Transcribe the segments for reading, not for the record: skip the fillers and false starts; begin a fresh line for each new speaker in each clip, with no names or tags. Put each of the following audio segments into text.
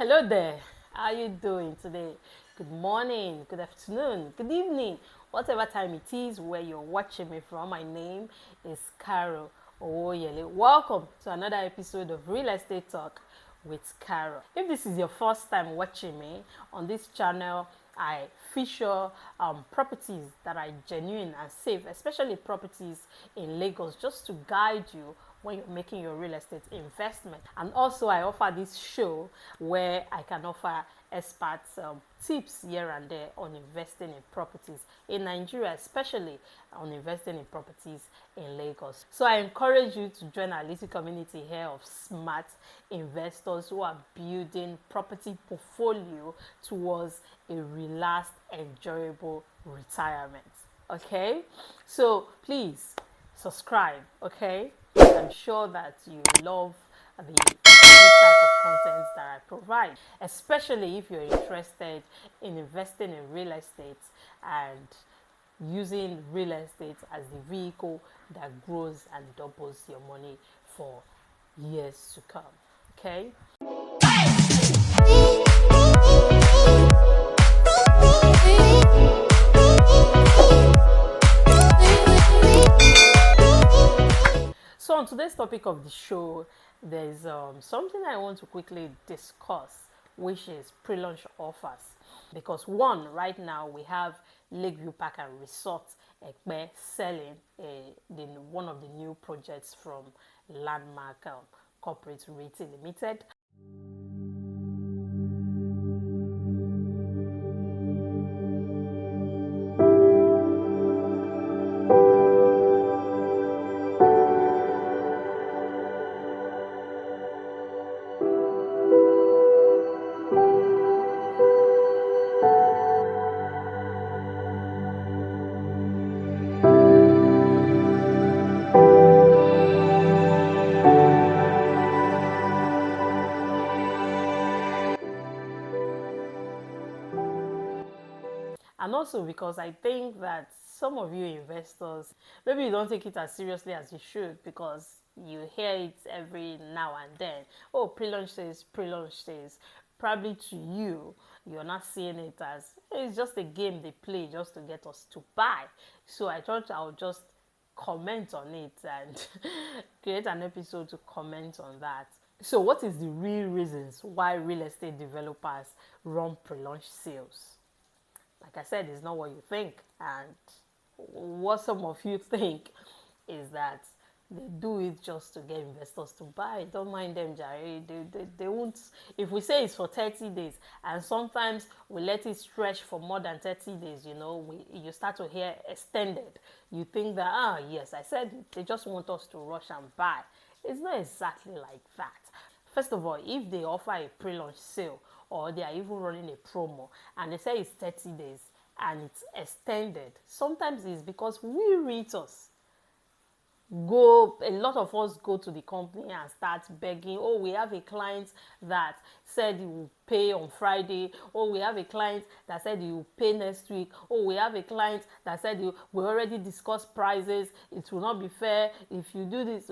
Hello there. How are you doing today? Good morning, good afternoon, good evening, whatever time it is where you're watching me from. My name is Karo. Welcome to another episode of Real Estate Talk with Karo. If this is your first time watching me on this channel, I feature properties that are genuine and safe, especially properties in Lagos, just to guide you when you're making your real estate investment. And also I offer this show where I can offer experts tips here and there on investing in properties in Nigeria, especially on investing in properties in Lagos. So I encourage you to join our little community here of smart investors who are building property portfolio towards a relaxed, enjoyable retirement. Okay, so please subscribe. Okay, I'm sure that you love the type of content that I provide, especially if you're interested in investing in real estate and using real estate as the vehicle that grows and doubles your money for years to come. Okay. So on today's topic of the show, there's something I want to quickly discuss, which is pre-launch offers. Because one, right now we have Lakeview Park and Resort Ekpe selling one of the new projects from Landmark Corporate Realty Limited. And also because I think that some of you investors, maybe you don't take it as seriously as you should, because you hear it every now and then. Oh, pre-launch sales, pre-launch sales. Probably to you, you're not seeing it as it's just a game they play just to get us to buy. So I thought I would just comment on it and create an episode to comment on that. So what is the real reasons why real estate developers run pre-launch sales? Like I said, it's not what you think. And what some of you think is that they do it just to get investors to buy. Don't mind them, Jerry. They won't. If we say it's for 30 days, and sometimes we let it stretch for more than 30 days, you start to hear extended. You think that, yes, I said they just want us to rush and buy. It's not exactly like that. First of all, if they offer a pre-launch sale or they are even running a promo and they say it's 30 days and it's extended, sometimes it's because we realtors a lot of us go to the company and start begging. Oh, we have a client that said he will pay on Friday. Oh, we have a client that said he will pay next week. Oh, we have a client that said we already discussed prices. It will not be fair if you do this.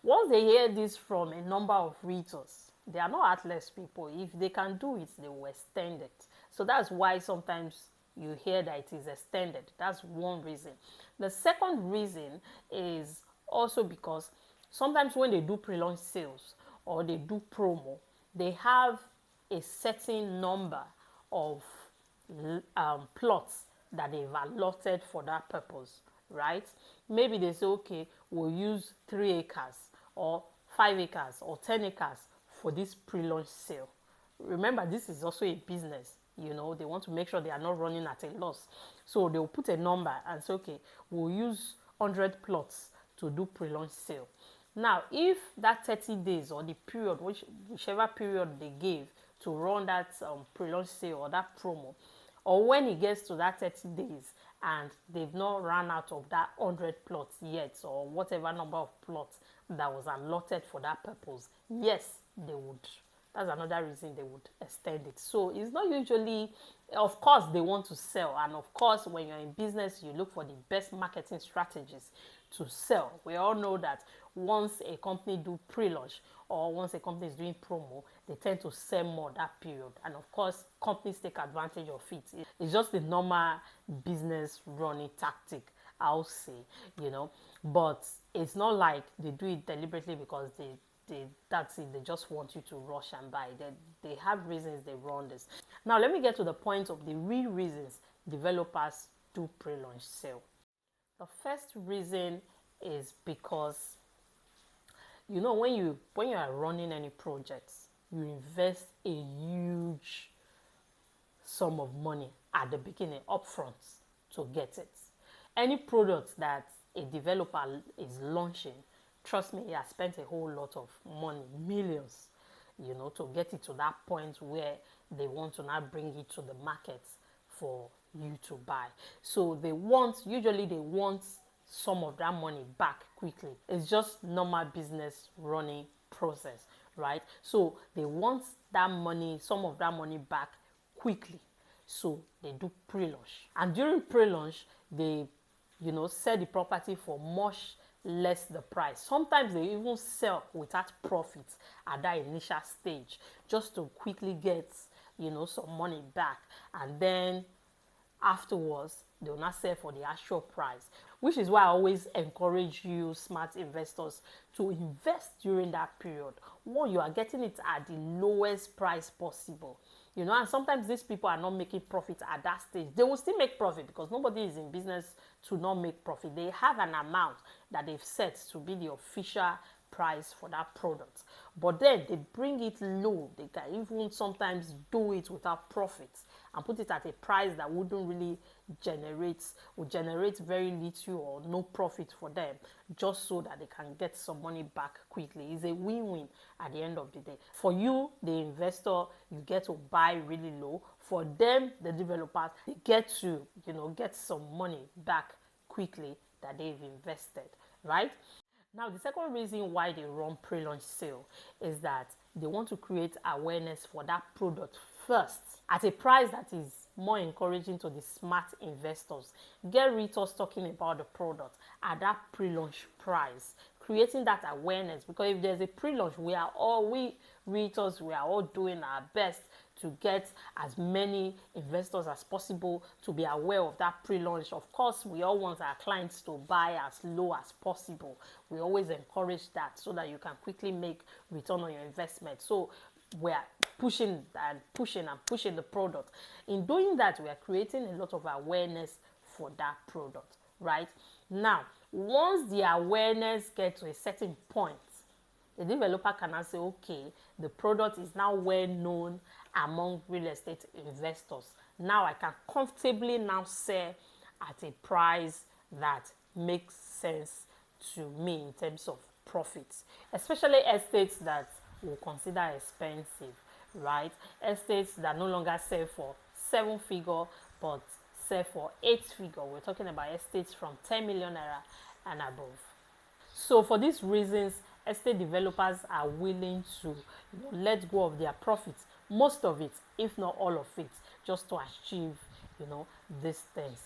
Once they hear this from a number of realtors, they are not heartless people. If they can do it, they will extend it. So that's why sometimes you hear that it is extended. That's one reason. The second reason is also because sometimes when they do pre-launch sales or they do promo, they have a certain number of plots that they've allotted for that purpose, right? Maybe they say, okay, we'll use 3 acres or 5 acres or 10 acres for this pre-launch sale. Remember, this is also a business. They want to make sure they are not running at a loss. So they'll put a number and say, okay, we'll use 100 plots to do pre-launch sale. Now, if that 30 days or the period, whichever period they gave to run that pre-launch sale or that promo, or when it gets to that 30 days and they've not run out of that 100 plots yet, or whatever number of plots that was allotted for that purpose, yes, they would. That's another reason they would extend it. So it's not usually, of course, they want to sell. And of course, when you're in business, you look for the best marketing strategies to sell. We all know that once a company do pre-launch or once a company is doing promo, they tend to sell more that period. And of course, companies take advantage of it. It's just the normal business running tactic, I'll say, But it's not like they do it deliberately because that's it. They just want you to rush and buy. They have reasons they run this. Now, let me get to the point of the real reasons developers do pre-launch sale. The first reason is because when you are running any projects, you invest a huge sum of money at the beginning, upfront, to get it. Any product that a developer is launching, trust me, he has spent a whole lot of money, millions, to get it to that point where they want to now bring it to the market for you to buy. So usually they want some of that money back quickly. It's just normal business running process, right? So they want some of that money back quickly. So they do pre-launch. And during pre-launch, they, sell the property for much less the price. Sometimes they even sell without profit at that initial stage, just to quickly get, some money back. And then afterwards, they will not sell for the actual price, which is why I always encourage you smart investors to invest during that period. One, you are getting it at the lowest price possible. And sometimes these people are not making profit at that stage. They will still make profit because nobody is in business to not make profit. They have an amount that they've set to be the official price for that product. But then they bring it low. They can even sometimes do it without profits and put it at a price that wouldn't really generate very little or no profit for them, just so that they can get some money back quickly. It's a win-win at the end of the day. For you, the investor, you get to buy really low. For them, the developers, they get to, get some money back quickly that they've invested, right? Now, the second reason why they run pre-launch sale is that they want to create awareness for that product first at a price that is more encouraging to the smart investors. Get realtors talking about the product at that pre-launch price, creating that awareness. Because if there's a pre-launch, we realtors, we are all doing our best to get as many investors as possible to be aware of that pre-launch. Of course, we all want our clients to buy as low as possible. We always encourage that so that you can quickly make return on your investment. So we are pushing the product. In doing that, we are creating a lot of awareness for that product, right? Now, once the awareness gets to a certain point, the developer can now say, okay, the product is now well known among real estate investors. Now I can comfortably now sell at a price that makes sense to me in terms of profits, especially estates that we consider expensive, right? Estates that no longer sell for 7-figure but sell for 8-figure. We're talking about estates from 10 million naira and above. So for these reasons, estate developers are willing to let go of their profits, most of it, if not all of it, just to achieve these things.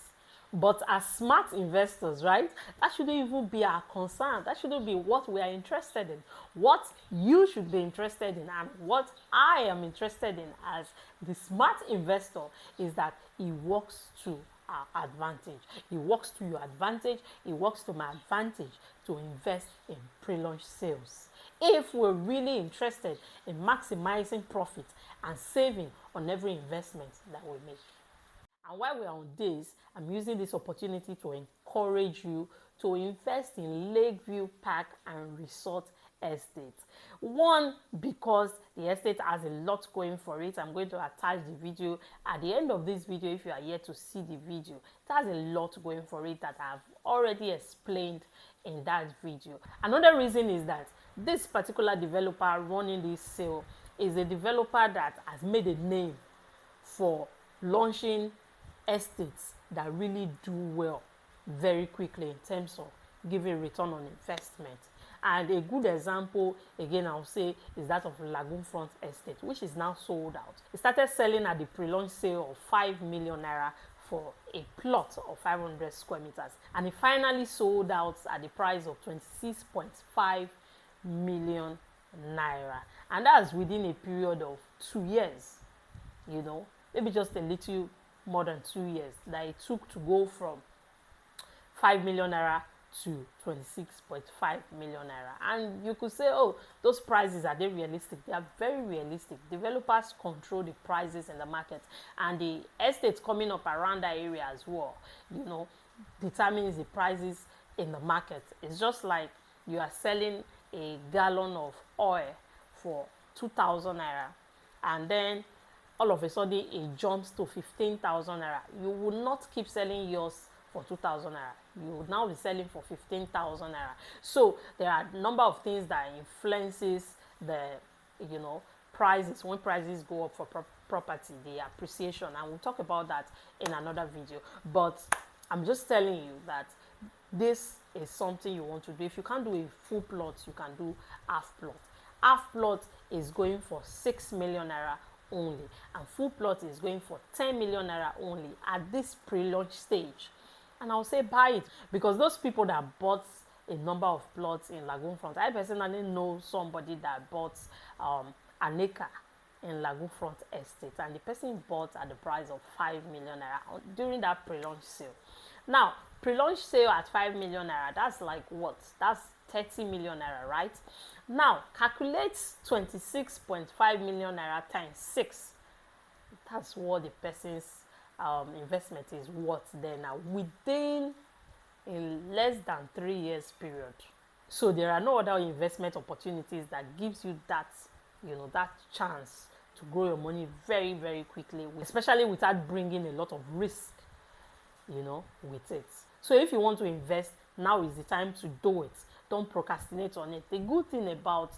But as smart investors, right, that shouldn't even be our concern. That shouldn't be what we are interested in. What you should be interested in, and what I am interested in as the smart investor, is that it works to our advantage. It works to your advantage. It works to my advantage to invest in pre-launch sales. If we're really interested in maximizing profit and saving on every investment that we make. And while we're on this, I'm using this opportunity to encourage you to invest in Lakeview Park and Resort Estate. One, because the estate has a lot going for it. I'm going to attach the video at the end of this video if you are yet to see the video. It has a lot going for it that I've already explained in that video. Another reason is that this particular developer running this sale is a developer that has made a name for launching estates that really do well very quickly in terms of giving return on investment. And a good example, again, I'll say, is that of Lagoon Front Estate, which is now sold out. It started selling at the pre-launch sale of 5 million naira for a plot of 500 square meters, and it finally sold out at the price of 26.5 million naira, and that's within a period of 2 years, you know, maybe just a little more than 2 years that it took to go from 5 million naira to 26.5 million naira. And you could say, oh, those prices, are they realistic? They are very realistic. Developers control the prices in the market, and the estates coming up around that area as well, you know, determines the prices in the market. It's just like you are selling a gallon of oil for 2,000 naira, and then all of a sudden it jumps to 15,000 naira. You will not keep selling yours for 2,000 naira. You will now be selling for 15,000 naira. So there are a number of things that influences the, you know, prices. When prices go up for property, the appreciation, and we'll talk about that in another video. But I'm just telling you that this is something you want to do. If you can't do a full plot, you can do half plot. Half plot is going for 6 million naira only, and full plot is going for 10 million naira only at this pre-launch stage. And I'll say buy it, because those people that bought a number of plots in Lagoon Front, I personally know somebody that bought an acre in Lagoon Front Estate, and the person bought at the price of 5 million naira during that pre-launch sale. Now, pre-launch sale at 5 million naira, that's like what? That's 30 million naira, right? Now, calculate 26.5 million naira times 6. That's what the person's investment is worth there now, within a less than 3 years period. So there are no other investment opportunities that gives you that, you know, that chance to grow your money very, very quickly, especially without bringing a lot of risk, you know, with it. So if you want to invest, now is the time to do it. Don't procrastinate on it. The good thing about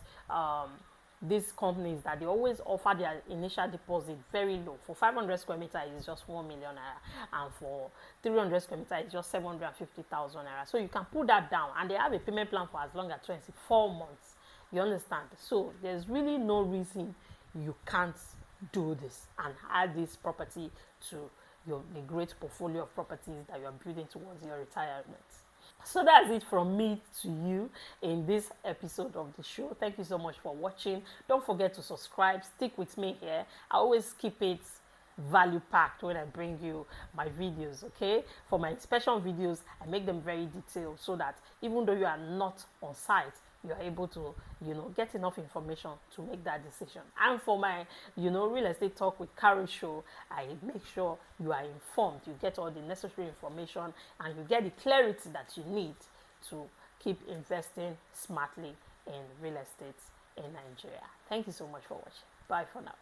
these companies that they always offer their initial deposit very low. For 500 square meters, it's just 1 million naira, and for 300 square meters, it's just 750,000 naira. So you can put that down, and they have a payment plan for as long as 24 months. You understand? So there's really no reason you can't do this and add this property to the great portfolio of properties that you are building towards your retirement. So that's it from me to you in this episode of the show. Thank you so much for watching. Don't forget to subscribe. Stick with me here. I always keep it value packed when I bring you my videos, okay? For my inspection videos, I make them very detailed so that even though you are not on site, you are able to, you know, get enough information to make that decision. And for my, you know, real estate talk with Karo show, I make sure you are informed, you get all the necessary information, and you get the clarity that you need to keep investing smartly in real estate in Nigeria. Thank you so much for watching. Bye for now.